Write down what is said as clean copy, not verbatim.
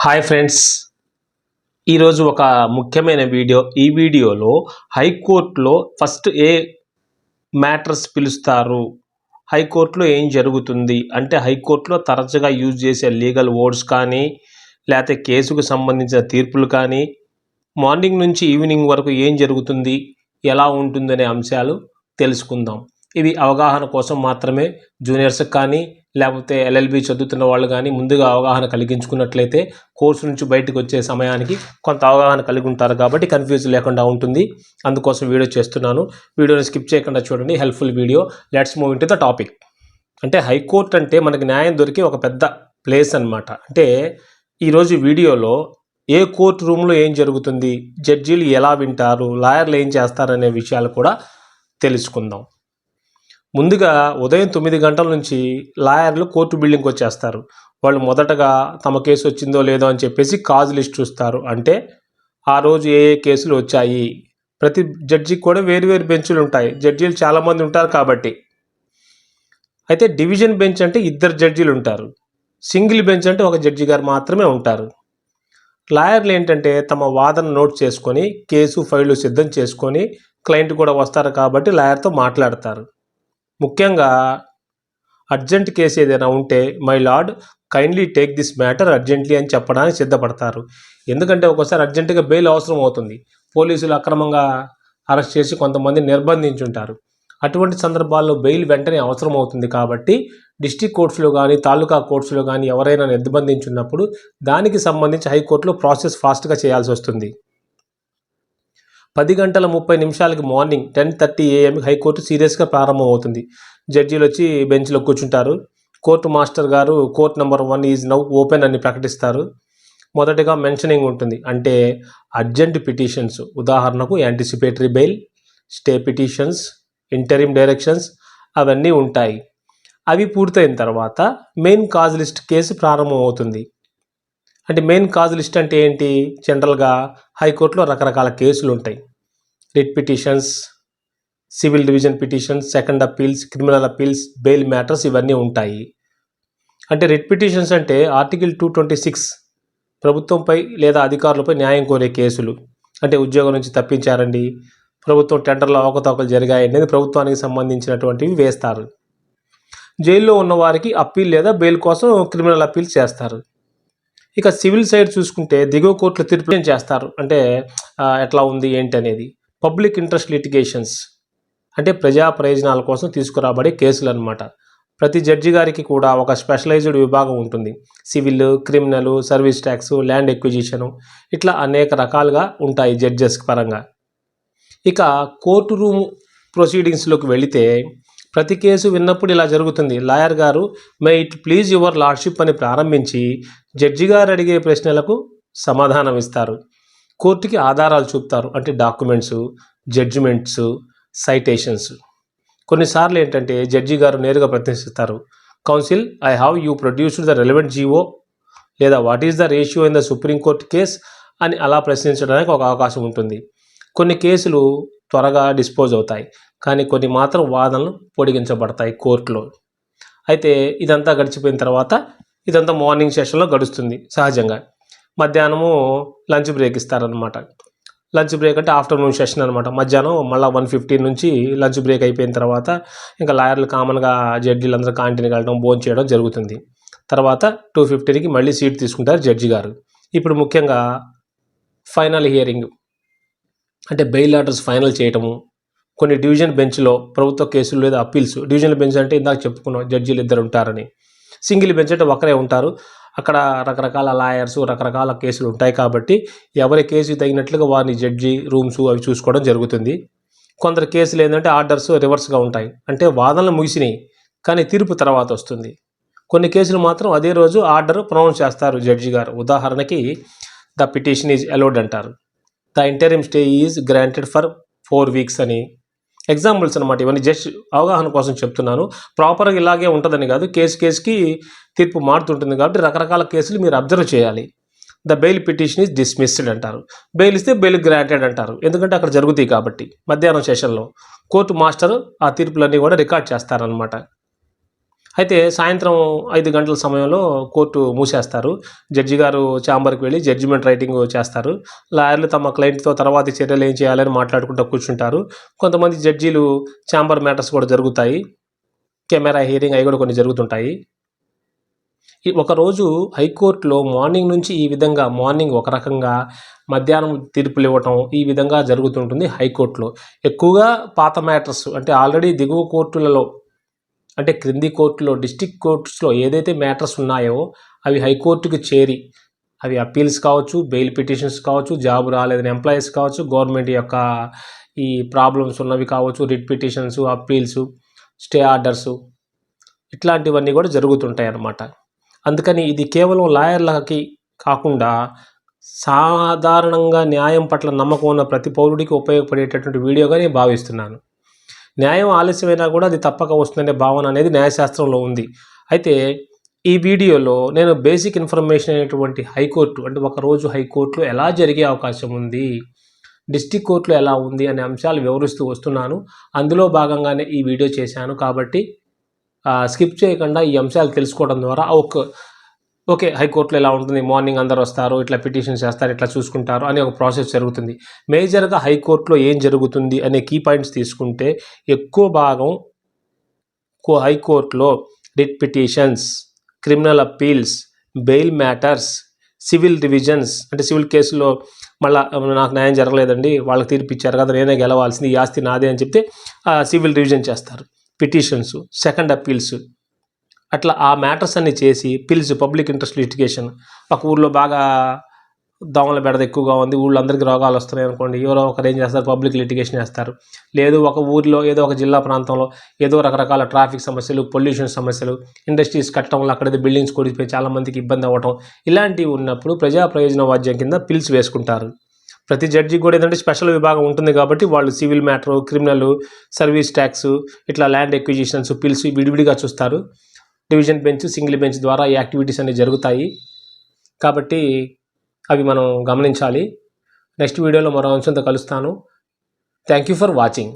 Hi friends, ఈరోజు ఒక ముఖ్యమైన వీడియో. ఈ వీడియోలో హైకోర్టులో ఫస్ట్ ఏ మ్యాటర్స్ పిలుస్తారు, హైకోర్టులో ఏం జరుగుతుంది అంటే హైకోర్టులో తరచుగా యూజ్ చేసే లీగల్ వర్డ్స్ కానీ, లేకపోతే కేసుకు సంబంధించిన తీర్పులు కానీ, మార్నింగ్ నుంచి ఈవినింగ్ వరకు ఏం జరుగుతుంది, ఎలా ఉంటుందనే అంశాలు తెలుసుకుందాం. ఇవి అవగాహన కోసం మాత్రమే. జూనియర్స్కి కానీ లేకపోతే ఎల్ఎల్బి చదువుతున్న వాళ్ళు కానీ ముందుగా అవగాహన కలిగించుకున్నట్లయితే కోర్సు నుంచి బయటకు వచ్చే సమయానికి కొంత అవగాహన కలిగి ఉంటారు కాబట్టి కన్ఫ్యూజ్ లేకుండా ఉంటుంది. అందుకోసం వీడియో చేస్తున్నాను. వీడియోని స్కిప్ చేయకుండా చూడండి, helpful video. Let's move in to the topic. అంటే హైకోర్టు అంటే మనకి న్యాయం దొరికే ఒక పెద్ద ప్లేస్ అన్నమాట. అంటే ఈరోజు వీడియోలో ఏ కోర్టు రూమ్లో ఏం జరుగుతుంది, జడ్జీలు ఎలా వింటారు, లాయర్లు ఏం చేస్తారనే విషయాలు కూడా తెలుసుకుందాం. ముందుగా ఉదయం 9 గంటల నుంచి లాయర్లు కోర్టు బిల్డింగ్కి వచ్చేస్తారు. వాళ్ళు మొదటగా తమ కేసు వచ్చిందో లేదో అని చెప్పేసి కాజ్ లిస్ట్ చూస్తారు. అంటే ఆ రోజు ఏ ఏ కేసులు వచ్చాయి. ప్రతి జడ్జికి కూడా వేరు బెంచులు ఉంటాయి. జడ్జీలు చాలామంది ఉంటారు కాబట్టి. అయితే డివిజన్ బెంచ్ అంటే 2 జడ్జీలు ఉంటారు. సింగిల్ బెంచ్ అంటే ఒక జడ్జి గారు మాత్రమే ఉంటారు. లాయర్లు ఏంటంటే తమ వాదన నోట్ చేసుకొని కేసు ఫైళ్ళు సిద్ధం చేసుకొని క్లయింట్ కూడా వస్తారు కాబట్టి లాయర్తో మాట్లాడతారు. ముఖ్యంగా అర్జెంట్ కేసు ఏదైనా ఉంటే my lord kindly take this matter urgently అని చెప్పడానికి సిద్ధపడతారు. ఎందుకంటే ఒక్కోసారి అర్జెంటుగా బెయిల్ అవసరం అవుతుంది. పోలీసులు అక్రమంగా అరెస్ట్ చేసి కొంతమంది నిర్బంధించుంటారు. అటువంటి సందర్భాల్లో బెయిల్ వెంటనే అవసరం అవుతుంది కాబట్టి డిస్ట్రిక్ట్ కోర్ట్స్లో కానీ తాలూకా కోర్ట్స్లో కానీ ఎవరైనా నిర్బంధించున్నప్పుడు దానికి సంబంధించి హైకోర్టులో ప్రాసెస్ ఫాస్ట్గా చేయాల్సి వస్తుంది. 10:30 మార్నింగ్ 10:30 AM హైకోర్టు సీరియస్గా ప్రారంభమవుతుంది. జడ్జీలు వచ్చి బెంచ్లో కూర్చుంటారు. కోర్టు మాస్టర్ గారు court number 1 is now open అని ప్రకటిస్తారు. మొదటగా మెన్షనింగ్ ఉంటుంది. అంటే అర్జెంట్ పిటిషన్స్, ఉదాహరణకు anticipatory bail, stay petitions, interim directions అవన్నీ ఉంటాయి. అవి పూర్తయిన తర్వాత మెయిన్ కాజ్ లిస్ట్ కేసు ప్రారంభమవుతుంది. అంటే మెయిన్ కాజ్ లిస్ట్ అంటే ఏంటి? జనరల్గా హైకోర్టులో రకరకాల కేసులు ఉంటాయి. Writ petitions, civil division petitions, second appeals, criminal appeals, bail matters ఇవన్నీ ఉంటాయి. అంటే రిట్ పిటిషన్స్ అంటే ఆర్టికల్ 226 ప్రభుత్వంపై లేదా అధికారులపై న్యాయం కోరే కేసులు. అంటే ఉద్యోగం నుంచి తప్పించారండి, ప్రభుత్వం టెండర్లో అవకతవకలు జరిగాయండి అనేది ప్రభుత్వానికి సంబంధించినటువంటివి వేస్తారు. జైల్లో ఉన్న వారికి అప్పీల్ లేదా బెయిల్ కోసం క్రిమినల్ అప్పీల్స్ చేస్తారు. ఇక సివిల్ సైడ్ చూసుకుంటే దిగువ కోర్టుల తీర్పు చేస్తారు. అంటే ఎట్లా ఉంది ఏంటి అనేది. పబ్లిక్ ఇంట్రెస్ట్ లిటిగేషన్స్ అంటే ప్రజా ప్రయోజనాల కోసం తీసుకురాబడే కేసులు అన్నమాట. ప్రతి జడ్జి గారికి కూడా ఒక స్పెషలైజ్డ్ విభాగం ఉంటుంది. Civil, criminal, service tax, land acquisition ఇట్లా అనేక రకాలుగా ఉంటాయి జడ్జెస్ పరంగా. ఇక కోర్టు రూమ్ ప్రొసీడింగ్స్లోకి వెళితే ప్రతి కేసు విన్నప్పుడు ఇలా జరుగుతుంది. లాయర్ గారు may it please your lordship అని ప్రారంభించి జడ్జి గారు అడిగే ప్రశ్నలకు సమాధానం ఇస్తారు. కోర్టుకి ఆధారాలు చూపుతారు. అంటే డాక్యుమెంట్స్, జడ్జిమెంట్స్, సైటేషన్స్. కొన్నిసార్లు ఏంటంటే జడ్జి గారు నేరుగా ప్రశ్నిస్తారు. Counsel, I have you produced the relevant GO లేదా what is the ratio in the Supreme Court case అని అలా ప్రశ్నించడానికి ఒక అవకాశం ఉంటుంది. కొన్ని కేసులు త్వరగా డిస్పోజ్ అవుతాయి, కానీ కొన్ని మాత్రం వాదనలు పొడిగించబడతాయి కోర్టులో. అయితే ఇదంతా గడిచిపోయిన తర్వాత ఇదంతా మార్నింగ్ సెషన్లో గడుస్తుంది. సహజంగా మధ్యాహ్నము లంచ్ బ్రేక్ ఇస్తారనమాట. లంచ్ బ్రేక్ అంటే ఆఫ్టర్నూన్ సెషన్ అనమాట. మధ్యాహ్నం మళ్ళీ 1:15 నుంచి లంచ్ బ్రేక్ అయిపోయిన తర్వాత ఇంకా లాయర్లు కామన్గా జడ్జీలందరూ క్యాంటీన్కి వెళ్ళడం, భోజనం చేయడం జరుగుతుంది. తర్వాత 2:15కి మళ్ళీ సీట్ తీసుకుంటారు జడ్జి గారు. ఇప్పుడు ముఖ్యంగా ఫైనల్ హియరింగ్ అంటే బెయిల్ ఆర్డర్స్ ఫైనల్ చేయటము. కొన్ని డివిజన్ బెంచ్లో ప్రభుత్వ కేసులు లేదా అప్పీల్స్. డివిజన్ బెంచ్ అంటే ఇందాక చెప్పుకున్నాం, జడ్జీలు 2 ఉంటారని. సింగిల్ బెంచ్ అంటే ఒకరే ఉంటారు. అక్కడ రకరకాల లాయర్స్, రకరకాల కేసులు ఉంటాయి కాబట్టి ఎవరి కేసు తగినట్లుగా వారిని జడ్జి రూమ్స్ అవి చూసుకోవడం జరుగుతుంది. కొందరు కేసులు ఏంటంటే ఆర్డర్స్ రివర్స్గా ఉంటాయి. అంటే వాదనలు ముగిసినాయి కానీ తీర్పు తర్వాత వస్తుంది. కొన్ని కేసులు మాత్రం అదే రోజు ఆర్డర్ ప్రొనౌన్స్ చేస్తారు జడ్జి గారు. ఉదాహరణకి ద పిటిషన్ ఈజ్ అలౌడ్ అంటారు. The interim stay is granted for 4 weeks అని. ఎగ్జాంపుల్స్ అనమాట. ఇవన్నీ జస్ట్ అవగాహన కోసం చెప్తున్నాను. ప్రాపర్గా ఇలాగే ఉంటుందని కాదు, కేసుకి తీర్పు మారుతుంటుంది కాబట్టి రకరకాల కేసులు మీరు అబ్జర్వ్ చేయాలి. The bail petition is dismissed అంటారు. బెయిల్ ఇస్తే బెయిల్ గ్రాంటెడ్ అంటారు. ఎందుకంటే అక్కడ జరుగుతాయి కాబట్టి. మధ్యాహ్నం సెషన్లో కోర్టు మాస్టర్ ఆ తీర్పులన్నీ కూడా రికార్డ్ చేస్తారనమాట. అయితే సాయంత్రం 5 గంటల సమయంలో కోర్టు మూసేస్తారు. జడ్జి గారు ఛాంబర్‌కి వెళ్ళి జడ్జిమెంట్ రైటింగ్ చేస్తారు. లాయర్లు తమ క్లయింట్‌తో తర్వాతి చర్యలు ఏం చేయాలని మాట్లాడుకుంటూ కూర్చుంటారు. కొంతమంది జడ్జీలు ఛాంబర్ మ్యాటర్స్ కూడా జరుగుతాయి. కెమెరా హియరింగ్ అవి కూడా కొన్ని జరుగుతుంటాయి. ఒకరోజు హైకోర్టులో మార్నింగ్ నుంచి ఈ విధంగా మార్నింగ్ ఒక రకంగా, మధ్యాహ్నం తీర్పులు ఇవ్వటం ఈ విధంగా జరుగుతుంటుంది హైకోర్టులో. ఎక్కువగా పాత మ్యాటర్స్ అంటే ఆల్రెడీ దిగువ కోర్టులలో అంటే క్రింది కోర్టులో డిస్ట్రిక్ట్ కోర్ట్స్లో ఏదైతే మ్యాటర్స్ ఉన్నాయో అవి హైకోర్టుకి చేరి అవి అప్పీల్స్ కావచ్చు, బెయిల్ పిటిషన్స్ కావచ్చు, జాబ్ రాలేదని ఎంప్లాయీస్ కావచ్చు, గవర్నమెంట్ యొక్క ఈ ప్రాబ్లమ్స్ ఉన్నవి కావచ్చు, writ petitions, appeals, stay orders ఇట్లాంటివన్నీ కూడా జరుగుతుంటాయి అన్నమాట. అందుకని ఇది కేవలం లాయర్లకి కాకుండా సాధారణంగా న్యాయం పట్ల నమ్మకం ఉన్న ప్రతి పౌరుడికి ఉపయోగపడేటటువంటి వీడియోగా నేను భావిస్తున్నాను. న్యాయం ఆలస్యమైనా కూడా అది తప్పక వస్తుందనే భావన అనేది న్యాయశాస్త్రంలో ఉంది. అయితే ఈ వీడియోలో నేను బేసిక్ ఇన్ఫర్మేషన్ అయినటువంటి హైకోర్టు అంటే ఒకరోజు హైకోర్టులో ఎలా జరిగే అవకాశం ఉంది, డిస్ట్రిక్ట్ కోర్టులో ఎలా ఉంది అనే అంశాలు వివరిస్తూ వస్తున్నాను. అందులో భాగంగానే ఈ వీడియో చేశాను కాబట్టి స్కిప్ చేయకుండా ఈ అంశాలు తెలుసుకోవడం ద్వారా ఓకే హైకోర్టులో ఎలా ఉంటుంది, మార్నింగ్ అందరు వస్తారు, ఇట్లా పిటిషన్స్ చేస్తారు, ఇట్లా చూసుకుంటారు అనే ఒక ప్రాసెస్ జరుగుతుంది. మేజర్గా హైకోర్టులో ఏం జరుగుతుంది అనే కీ పాయింట్స్ తీసుకుంటే ఎక్కువ భాగం హైకోర్టులో writ petitions, criminal appeals, bail matters, civil revisions అంటే సివిల్ కేసులో మళ్ళీ నాకు న్యాయం జరగలేదండి, వాళ్ళకి తీర్పు ఇచ్చారు కదా, నేనే గెలవాల్సింది, ఈ ఆస్తి నాదే అని చెప్తే సివిల్ రివిజన్ చేస్తారు. పిటిషన్స్, సెకండ్ అప్పీల్స్, అట్లా ఆ మ్యాటర్స్ అన్ని చేసి పిల్స్ పబ్లిక్ ఇంట్రెస్ట్ లిటిగేషన్. ఒక ఊర్లో బాగా దోమల బెడద ఎక్కువగా ఉంది, ఊళ్ళో అందరికీ రోగాలు వస్తున్నాయి అనుకోండి, ఎవరో ఒకరు ఏం చేస్తారు, పబ్లిక్ లిటిగేషన్ చేస్తారు. లేదు ఒక ఊరిలో ఏదో ఒక జిల్లా ప్రాంతంలో ఏదో రకరకాల ట్రాఫిక్ సమస్యలు, పొల్యూషన్ సమస్యలు, ఇండస్ట్రీస్ కట్టడం వల్ల అక్కడైతే బిల్డింగ్స్ కూలిపోయి చాలామందికి ఇబ్బంది అవ్వటం, ఇలాంటివి ఉన్నప్పుడు ప్రజా ప్రయోజన వాద్యం కింద పిల్స్ వేసుకుంటారు. ప్రతి జడ్జికి కూడా ఏంటంటే స్పెషల్ విభాగం ఉంటుంది కాబట్టి వాళ్ళు civil matter, criminal, service tax, ఇట్లా ల్యాండ్ ఎక్విజిషన్స్, పిల్స్ విడివిడిగా చూస్తారు. డివిజన్ బెంచ్, సింగిల్ బెంచ్ ద్వారా ఈ యాక్టివిటీస్ అన్ని జరుగుతాయి కాబట్టి అవి మనం గమనించాలి. నెక్స్ట్ వీడియోలో మరో అంశంతో కలుస్తాను. Thank you for watching.